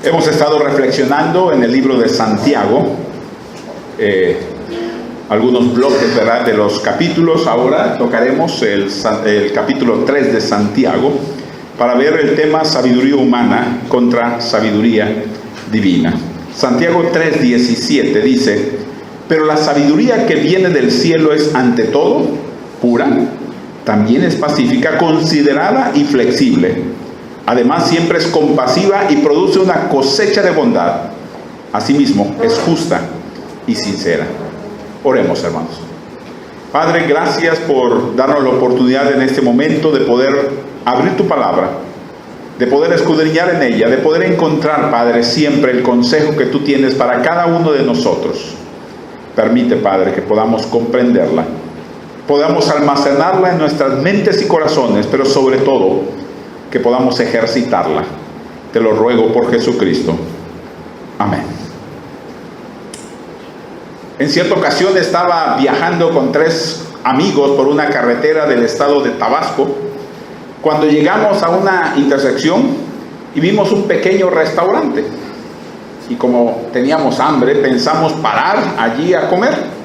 Hemos estado reflexionando en el libro de Santiago, algunos bloques, ¿verdad?, de los capítulos. Ahora tocaremos el capítulo 3 de Santiago para ver el tema sabiduría humana contra sabiduría divina. Santiago 3:17 dice: pero la sabiduría que viene del cielo es ante todo pura, también es pacífica, considerada y flexible. Además, siempre es compasiva y produce una cosecha de bondad. Asimismo, es justa y sincera. Oremos, hermanos. Padre, gracias por darnos la oportunidad en este momento de poder abrir tu palabra, de poder escudriñar en ella, de poder encontrar, Padre, siempre el consejo que tú tienes para cada uno de nosotros. Permite, Padre, que podamos comprenderla, podamos almacenarla en nuestras mentes y corazones, pero sobre todo que podamos ejercitarla. Te lo ruego por Jesucristo. Amén. En cierta ocasión estaba viajando con 3 amigos por una carretera del estado de Tabasco, cuando llegamos a una intersección y vimos un pequeño restaurante. Y como teníamos hambre, pensamos parar allí a comer.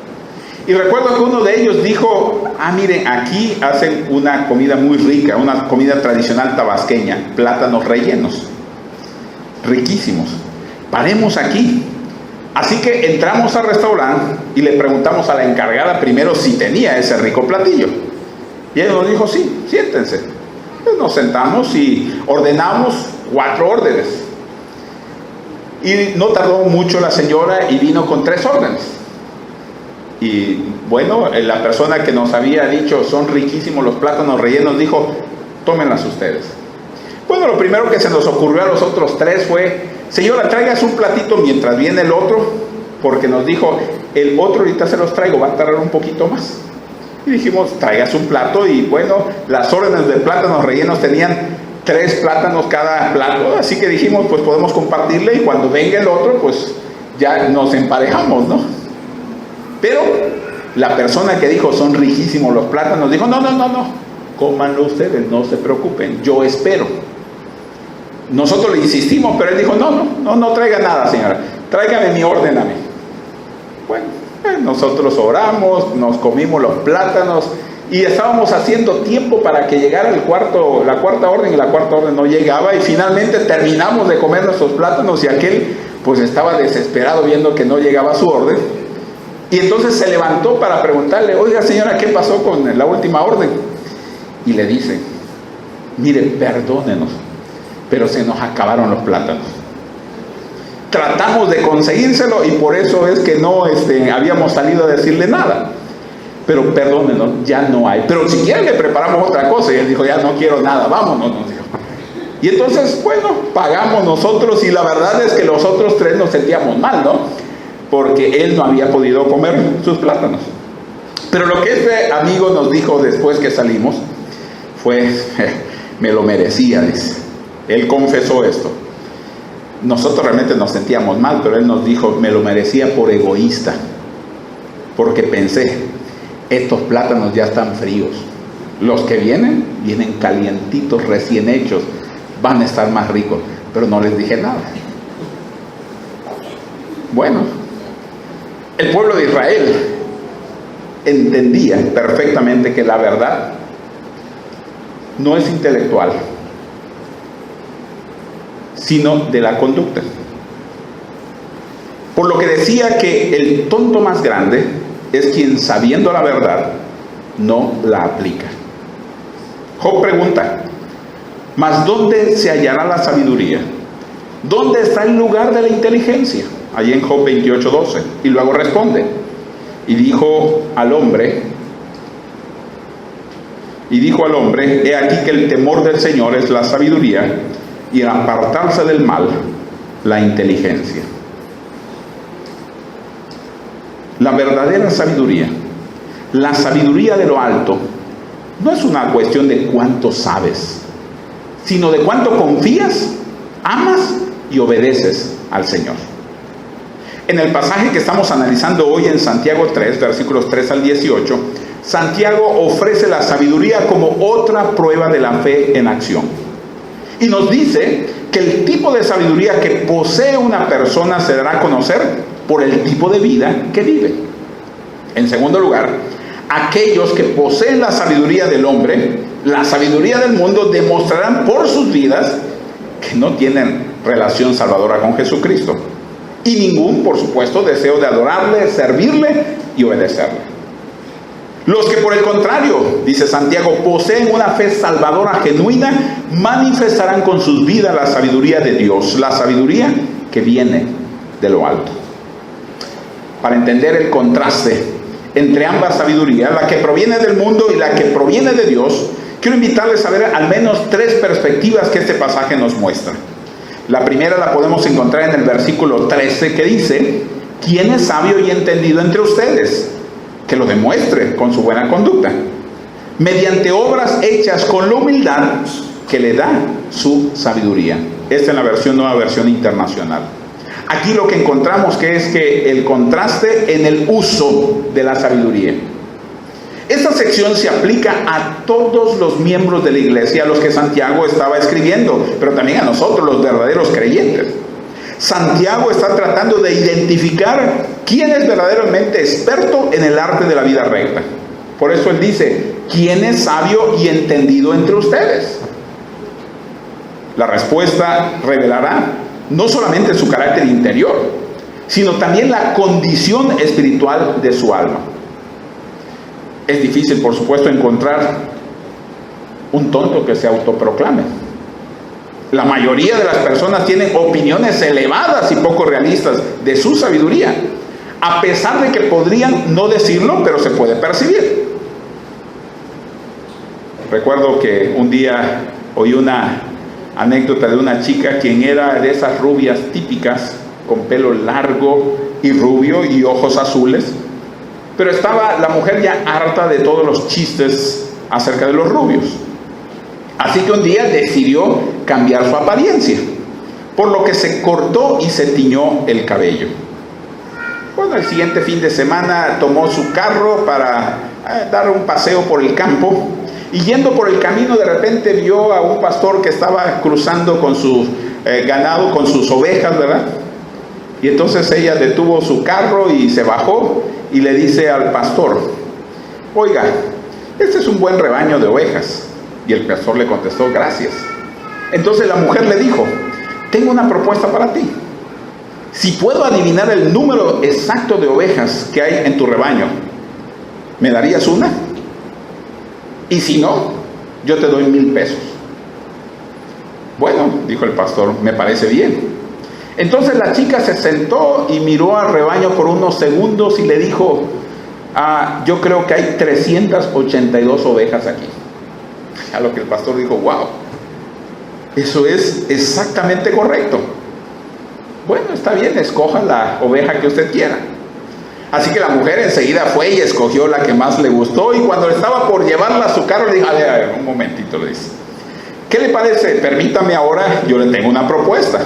Y recuerdo que uno de ellos dijo: miren, aquí hacen una comida muy rica, una comida tradicional tabasqueña, plátanos rellenos, riquísimos, paremos aquí. Así que entramos al restaurante y le preguntamos a la encargada primero si tenía ese rico platillo. Y ella nos dijo: sí, siéntense. Pues nos sentamos y ordenamos 4 órdenes. Y no tardó mucho la señora y vino con 3 órdenes. Y bueno, la persona que nos había dicho son riquísimos los plátanos rellenos dijo: tómenlas ustedes. Bueno, lo primero que se nos ocurrió a los otros 3 fue: señora, tráigase un platito mientras viene el otro, porque nos dijo: el otro ahorita se los traigo, va a tardar un poquito más. Y dijimos: tráigase un plato. Y bueno, las órdenes de plátanos rellenos tenían 3 plátanos cada plato, así que dijimos: pues podemos compartirle, y cuando venga el otro, pues ya nos emparejamos, ¿no? Pero la persona que dijo: son riquísimos los plátanos, dijo: no, cómanlo ustedes, no se preocupen, yo espero. Nosotros le insistimos, pero él dijo: no traiga nada, señora, tráigame mi orden a mí. Bueno, nosotros oramos, nos comimos los plátanos y estábamos haciendo tiempo para que llegara la cuarta orden, y la cuarta orden no llegaba, y finalmente terminamos de comer nuestros plátanos, y aquel pues estaba desesperado viendo que no llegaba su orden. Y entonces se levantó para preguntarle: oiga, señora, ¿qué pasó con la última orden? Y le dice: mire, perdónenos, pero se nos acabaron los plátanos. Tratamos de conseguírselo y por eso es que no habíamos salido a decirle nada. Pero perdónenos, ya no hay. Pero si quiere le preparamos otra cosa. Y él dijo: ya no quiero nada, vámonos, nos dijo. Y entonces, bueno, pagamos nosotros, y la verdad es que los otros 3 nos sentíamos mal, ¿no? Porque él no había podido comer sus plátanos. Pero lo que este amigo nos dijo después que salimos fue: me lo merecía, dice. Él confesó esto. Nosotros realmente nos sentíamos mal, pero él nos dijo: me lo merecía por egoísta, porque pensé, estos plátanos ya están fríos, los que vienen calientitos, recién hechos, van a estar más ricos. Pero no les dije nada. Bueno, el pueblo de Israel entendía perfectamente que la verdad no es intelectual, sino de la conducta. Por lo que decía que el tonto más grande es quien, sabiendo la verdad, no la aplica. Job pregunta: ¿mas dónde se hallará la sabiduría? ¿Dónde está el lugar de la inteligencia? Allí en Job 28:12. Y luego responde: y dijo al hombre, he aquí que el temor del Señor es la sabiduría, y el apartarse del mal, la inteligencia. La verdadera sabiduría, la sabiduría de lo alto, no es una cuestión de cuánto sabes, sino de cuánto confías, amas y obedeces al Señor. En el pasaje que estamos analizando hoy en Santiago 3, versículos 3 al 18, Santiago ofrece la sabiduría como otra prueba de la fe en acción. Y nos dice que el tipo de sabiduría que posee una persona se dará a conocer por el tipo de vida que vive. En segundo lugar, aquellos que poseen la sabiduría del hombre, la sabiduría del mundo, demostrarán por sus vidas que no tienen relación salvadora con Jesucristo. Y ningún, por supuesto, deseo de adorarle, servirle y obedecerle. Los que por el contrario, dice Santiago, poseen una fe salvadora genuina, manifestarán con sus vidas la sabiduría de Dios, la sabiduría que viene de lo alto. Para entender el contraste entre ambas sabidurías, la que proviene del mundo y la que proviene de Dios, quiero invitarles a ver al menos tres perspectivas que este pasaje nos muestra. La primera la podemos encontrar en el versículo 13, que dice: ¿quién es sabio y entendido entre ustedes? Que lo demuestre con su buena conducta, mediante obras hechas con la humildad que le da su sabiduría. Esta es la nueva versión internacional. Aquí lo que encontramos es que el contraste en el uso de la sabiduría. Esta sección se aplica a todos los miembros de la iglesia a los que Santiago estaba escribiendo, pero también a nosotros, los verdaderos creyentes. Santiago está tratando de identificar quién es verdaderamente experto en el arte de la vida recta. Por eso él dice: ¿quién es sabio y entendido entre ustedes? La respuesta revelará no solamente su carácter interior, sino también la condición espiritual de su alma. Es difícil, por supuesto, encontrar un tonto que se autoproclame. La mayoría de las personas tienen opiniones elevadas y poco realistas de su sabiduría, a pesar de que podrían no decirlo, pero se puede percibir. Recuerdo que un día oí una anécdota de una chica quien era de esas rubias típicas, con pelo largo y rubio y ojos azules, pero estaba la mujer ya harta de todos los chistes acerca de los rubios. Así que un día decidió cambiar su apariencia, por lo que se cortó y se tiñó el cabello. Bueno, el siguiente fin de semana tomó su carro para dar un paseo por el campo, y yendo por el camino de repente vio a un pastor que estaba cruzando con su ganado, con sus ovejas, ¿verdad? Y entonces ella detuvo su carro y se bajó y le dice al pastor: oiga, este es un buen rebaño de ovejas. Y el pastor le contestó: gracias. Entonces la mujer le dijo: tengo una propuesta para ti. Si puedo adivinar el número exacto de ovejas que hay en tu rebaño, ¿me darías una? Y si no, yo te doy 1,000 pesos. Bueno, dijo el pastor, me parece bien. Entonces la chica se sentó y miró al rebaño por unos segundos y le dijo: yo creo que hay 382 ovejas aquí. A lo que el pastor dijo: wow, eso es exactamente correcto. Bueno, está bien, escoja la oveja que usted quiera. Así que la mujer enseguida fue y escogió la que más le gustó, y cuando estaba por llevarla a su carro le dijo: a ver, un momentito, le dice, ¿qué le parece? Permítame ahora, yo le tengo una propuesta.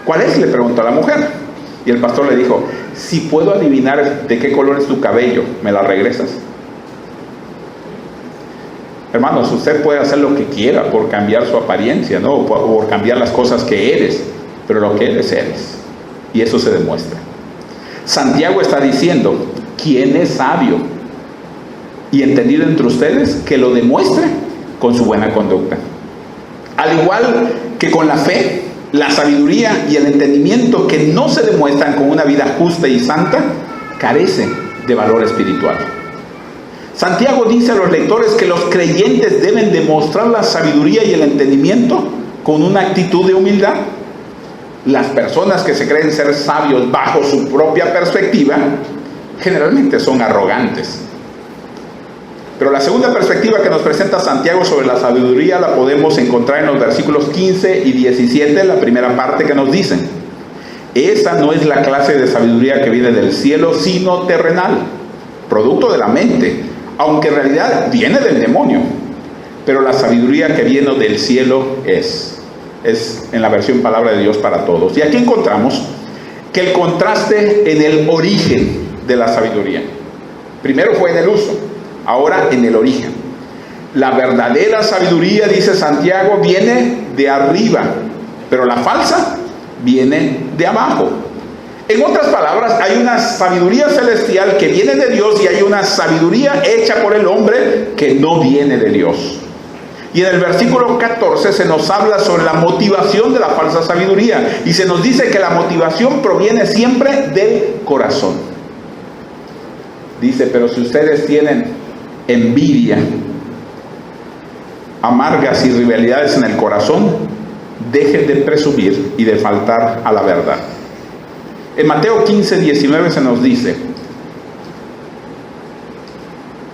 ¿Cuál es?, le preguntó a la mujer. Y el pastor le dijo: si puedo adivinar de qué color es tu cabello, ¿me la regresas? Hermanos, usted puede hacer lo que quiera por cambiar su apariencia, ¿no? O por cambiar las cosas que eres, pero lo que eres, eres. Y eso se demuestra. Santiago está diciendo: ¿quién es sabio y entendido entre ustedes? Que lo demuestre con su buena conducta. Al igual que con la fe, la sabiduría y el entendimiento que no se demuestran con una vida justa y santa, carecen de valor espiritual. Santiago dice a los lectores que los creyentes deben demostrar la sabiduría y el entendimiento con una actitud de humildad. Las personas que se creen ser sabios bajo su propia perspectiva generalmente son arrogantes. Pero la segunda perspectiva que nos presenta Santiago sobre la sabiduría la podemos encontrar en los versículos 15 y 17, la primera parte, que nos dicen: esa no es la clase de sabiduría que viene del cielo, sino terrenal, producto de la mente, aunque en realidad viene del demonio. Pero la sabiduría que viene del cielo es en la versión Palabra de Dios para Todos. Y aquí encontramos que el contraste en el origen de la sabiduría. Primero fue en el uso, ahora en el origen. La verdadera sabiduría, dice Santiago, viene de arriba, pero la falsa viene de abajo. En otras palabras, hay una sabiduría celestial que viene de Dios y hay una sabiduría hecha por el hombre que no viene de Dios. Y en el versículo 14 se nos habla sobre la motivación de la falsa sabiduría y se nos dice que la motivación proviene siempre del corazón. Dice, pero si ustedes tienen envidia, amargas y rivalidades en el corazón, dejen de presumir y de faltar a la verdad. En Mateo 15:19 se nos dice,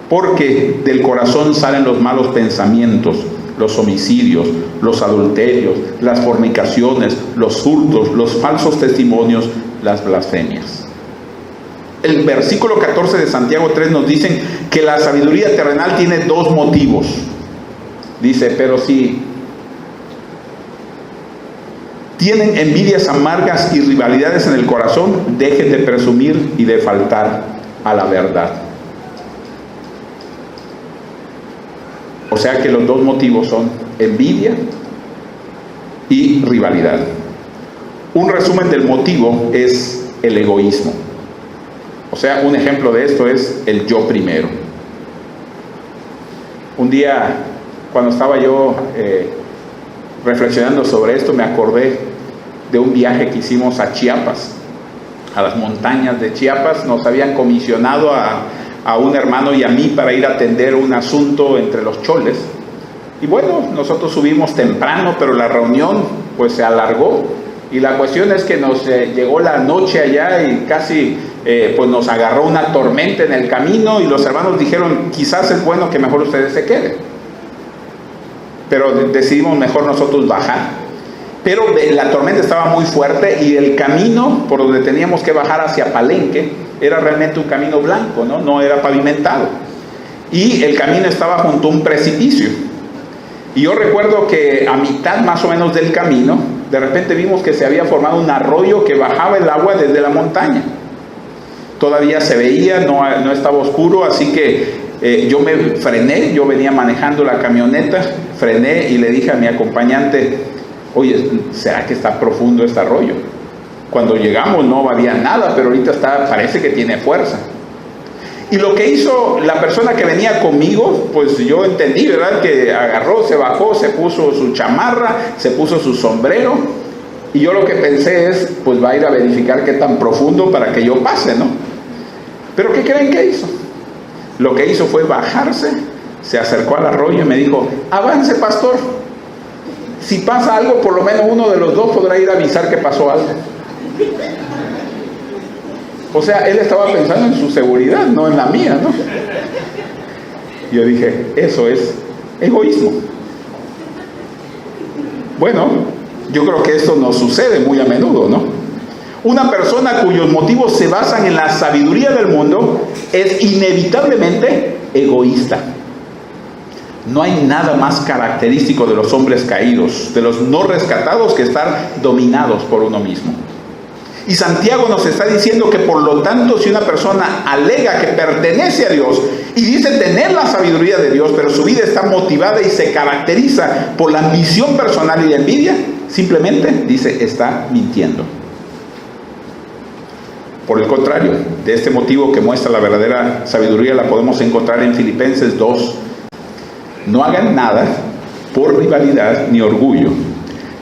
porque del corazón salen los malos pensamientos, los homicidios, los adulterios, las fornicaciones, los hurtos, los falsos testimonios, las blasfemias. El versículo 14 de Santiago 3 nos dicen que la sabiduría terrenal tiene dos motivos. Dice, pero si tienen envidias amargas y rivalidades en el corazón, dejen de presumir y de faltar a la verdad. O sea que los dos motivos son envidia y rivalidad. Un resumen del motivo es el egoísmo. O sea, un ejemplo de esto es el yo primero. Un día, cuando estaba yo reflexionando sobre esto, me acordé de un viaje que hicimos a Chiapas, a las montañas de Chiapas. Nos habían comisionado a un hermano y a mí para ir a atender un asunto entre los choles. Y bueno, nosotros subimos temprano, pero la reunión pues se alargó. Y la cuestión es que nos llegó la noche allá y casi pues nos agarró una tormenta en el camino y los hermanos dijeron, quizás es bueno que mejor ustedes se queden. Pero decidimos mejor nosotros bajar. Pero la tormenta estaba muy fuerte y el camino por donde teníamos que bajar hacia Palenque era realmente un camino blanco, no era pavimentado. Y el camino estaba junto a un precipicio. Y yo recuerdo que a mitad más o menos del camino, de repente vimos que se había formado un arroyo que bajaba el agua desde la montaña. Todavía se veía, no estaba oscuro, así que yo me frené, yo venía manejando la camioneta, frené y le dije a mi acompañante, oye, ¿será que está profundo este arroyo? Cuando llegamos no había nada, pero ahorita parece que tiene fuerza. Y lo que hizo la persona que venía conmigo, pues yo entendí, ¿verdad? Que agarró, se bajó, se puso su chamarra, se puso su sombrero. Y yo lo que pensé es, pues va a ir a verificar qué tan profundo para que yo pase, ¿no? Pero ¿qué creen que hizo? Lo que hizo fue bajarse, se acercó al arroyo y me dijo, avance pastor. Si pasa algo, por lo menos uno de los dos podrá ir a avisar que pasó algo. O sea, él estaba pensando en su seguridad, no en la mía, ¿no? Yo dije, eso es egoísmo. Bueno, yo creo que esto nos sucede muy a menudo, ¿no? Una persona cuyos motivos se basan en la sabiduría del mundo es inevitablemente egoísta. No hay nada más característico de los hombres caídos, de los no rescatados, que estar dominados por uno mismo. Y Santiago nos está diciendo que por lo tanto, si una persona alega que pertenece a Dios y dice tener la sabiduría de Dios, pero su vida está motivada y se caracteriza por la ambición personal y la envidia, simplemente dice, está mintiendo. Por el contrario, de este motivo que muestra la verdadera sabiduría la podemos encontrar en Filipenses 2. No hagan nada por rivalidad ni orgullo.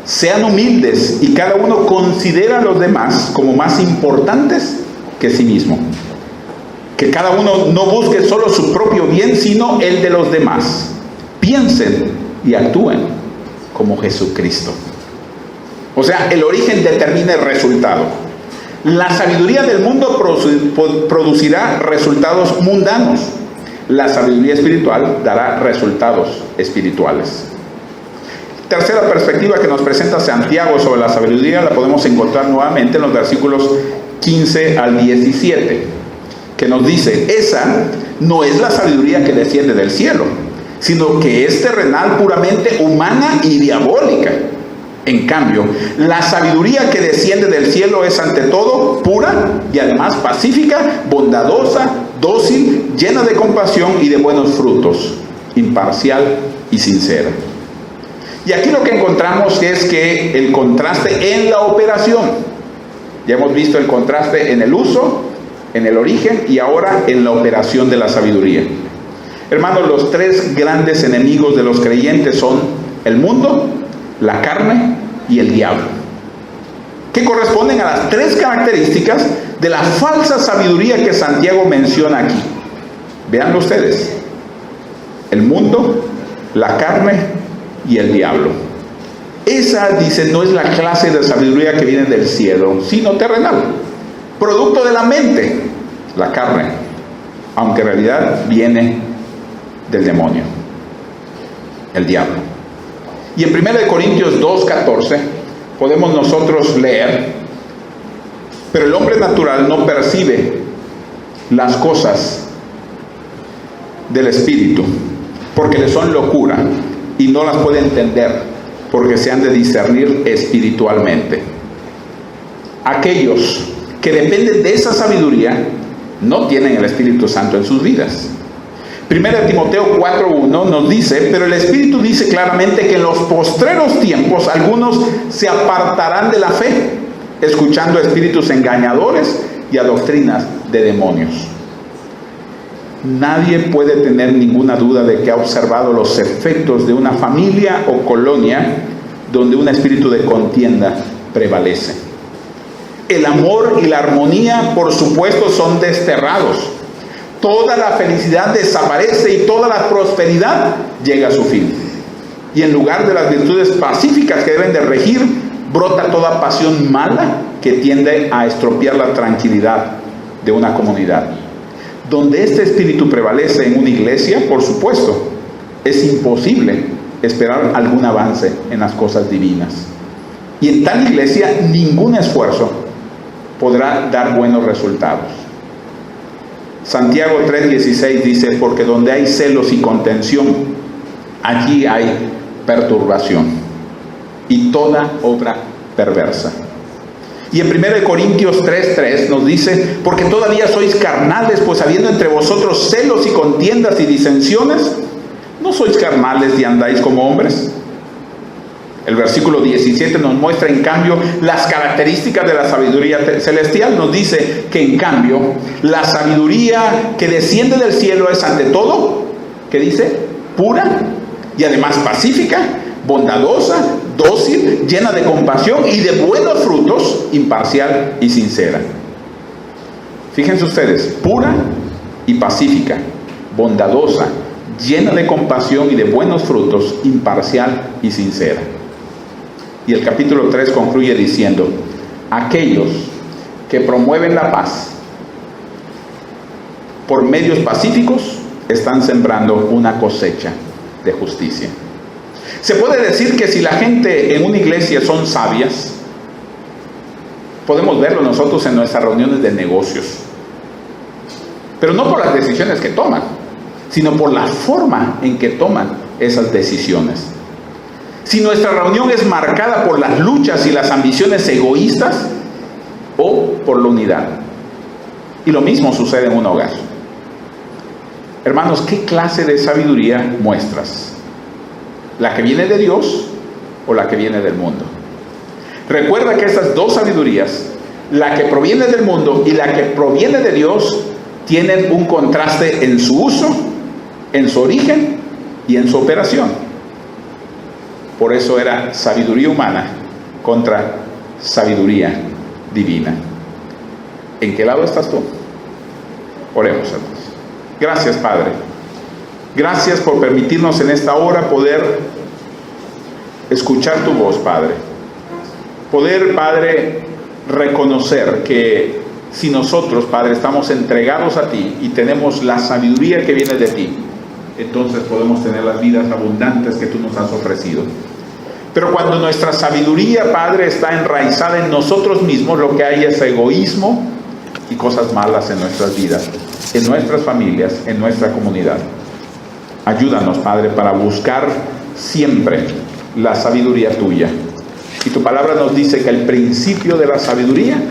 Sean humildes y cada uno considera a los demás como más importantes que sí mismo. Que cada uno no busque solo su propio bien, sino el de los demás. Piensen y actúen como Jesucristo. O sea, el origen determina el resultado. La sabiduría del mundo producirá resultados mundanos. La sabiduría espiritual dará resultados espirituales. Tercera perspectiva que nos presenta Santiago sobre la sabiduría la podemos encontrar nuevamente en los versículos 15 al 17, que nos dice, esa no es la sabiduría que desciende del cielo, sino que es terrenal, puramente humana y diabólica. En cambio, la sabiduría que desciende del cielo es ante todo pura y además pacífica, bondadosa, dócil, llena de compasión y de buenos frutos, imparcial y sincera. Y aquí lo que encontramos es que el contraste en la operación. Ya hemos visto el contraste en el uso, en el origen y ahora en la operación de la sabiduría. Hermanos, los tres grandes enemigos de los creyentes son el mundo, la carne y el diablo, que corresponden a las tres características de la falsa sabiduría que Santiago menciona aquí. Veanlo ustedes: el mundo, la carne y el diablo. Esa, dice, no es la clase de sabiduría que viene del cielo, sino terrenal, producto de la mente, la carne, aunque en realidad viene del demonio, el diablo. Y en 1 Corintios 2:14 podemos nosotros leer: pero el hombre natural no percibe las cosas del Espíritu, porque le son locura, y no las puede entender, porque se han de discernir espiritualmente. Aquellos que dependen de esa sabiduría no tienen el Espíritu Santo en sus vidas. 1 Timoteo 4:1 nos dice: pero el Espíritu dice claramente que en los postreros tiempos algunos se apartarán de la fe, escuchando a espíritus engañadores y a doctrinas de demonios. Nadie puede tener ninguna duda de que ha observado los efectos de una familia o colonia donde un espíritu de contienda prevalece. El amor y la armonía, por supuesto, son desterrados. Toda la felicidad desaparece y toda la prosperidad llega a su fin. Y en lugar de las virtudes pacíficas que deben de regir, brota toda pasión mala que tiende a estropear la tranquilidad de una comunidad. Donde este espíritu prevalece en una iglesia, por supuesto, es imposible esperar algún avance en las cosas divinas. Y en tal iglesia ningún esfuerzo podrá dar buenos resultados. Santiago 3:16 dice: porque donde hay celos y contención, allí hay perturbación y toda obra perversa. Y en 1 Corintios 3:3 nos dice: porque todavía sois carnales, pues habiendo entre vosotros celos y contiendas y disensiones, ¿no sois carnales y andáis como hombres? El versículo 17 nos muestra en cambio las características de la sabiduría celestial. Nos dice que en cambio la sabiduría que desciende del cielo es ante todo, ¿qué dice? Pura y además pacífica, bondadosa, dócil, llena de compasión y de buenos frutos, imparcial y sincera. Fíjense ustedes: pura y pacífica, bondadosa, llena de compasión y de buenos frutos, imparcial y sincera. Y el capítulo 3 concluye diciendo: aquellos que promueven la paz por medios pacíficos están sembrando una cosecha de justicia. Se puede decir que si la gente en una iglesia son sabias, podemos verlo nosotros en nuestras reuniones de negocios, pero no por las decisiones que toman, sino por la forma en que toman esas decisiones. Si nuestra reunión es marcada por las luchas y las ambiciones egoístas o por la unidad. Y lo mismo sucede en un hogar. Hermanos, ¿qué clase de sabiduría muestras? ¿La que viene de Dios o la que viene del mundo? Recuerda que estas dos sabidurías, la que proviene del mundo y la que proviene de Dios, tienen un contraste en su uso, en su origen y en su operación. Por eso era sabiduría humana contra sabiduría divina. ¿En qué lado estás tú? Oremos, hermanos. Gracias, Padre. Gracias por permitirnos en esta hora poder escuchar tu voz, Padre. Poder, Padre, reconocer que si nosotros, Padre, estamos entregados a ti y tenemos la sabiduría que viene de ti, entonces podemos tener las vidas abundantes que tú nos has ofrecido. Pero cuando nuestra sabiduría, Padre, está enraizada en nosotros mismos, lo que hay es egoísmo y cosas malas en nuestras vidas, en nuestras familias, en nuestra comunidad. Ayúdanos, Padre, para buscar siempre la sabiduría tuya. Y tu palabra nos dice que el principio de la sabiduría